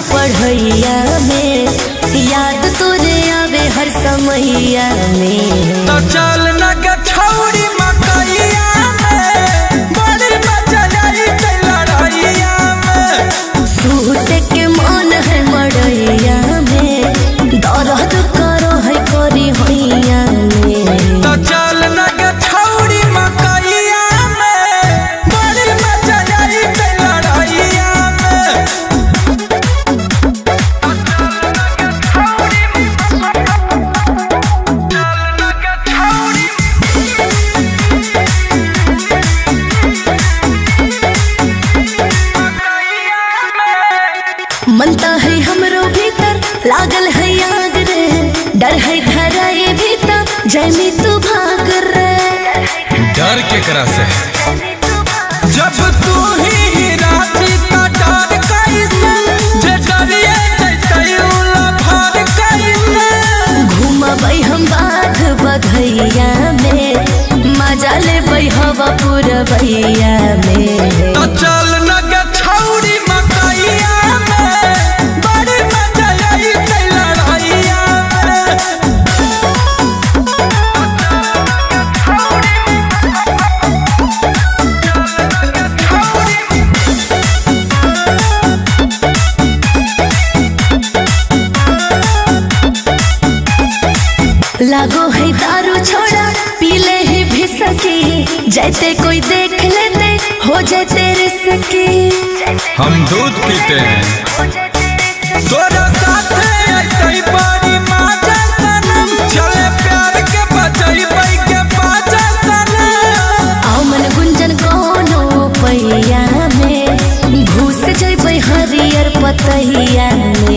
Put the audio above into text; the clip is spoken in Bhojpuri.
पढ़ैया में याद तोरे आवे हर समैया में। तो चल न के छौरी मकैया में, बड़ी मजा आई लड़ैया में। सूट के मन है मड़ैया में, दर्द करो है करी हैया में। तो चल न के छौरी मकैया में, बड़ी मजा आई लड़ैया में। मनता है हमरो भीतर लागल है आग रे, डर है धराए भीतर जैमी तू भाग रे। डर के करा से जब तू ही राजी का डर कैसे, जे डरिए जैतै उला भार कैसे। घुमबै हम बाध बधैया में, मजा लेबै हवा पुरबैया में। तो चल न के छौरी मकैया में, बड़ी मजा आई लड़ैया में। लागो है दारू छोड़ा पीले ही भी सकी, जैसे कोई देख लेते हो जाते रिस्की। हम दूध पीते हैं तोरा साथे ऐतै बड़ी मजा सनम, चले प्यार के बजैबै के बाजा सनम। आओ मन गुंजन कोनो पैया में, घुस जैबै हरियर पतैया में।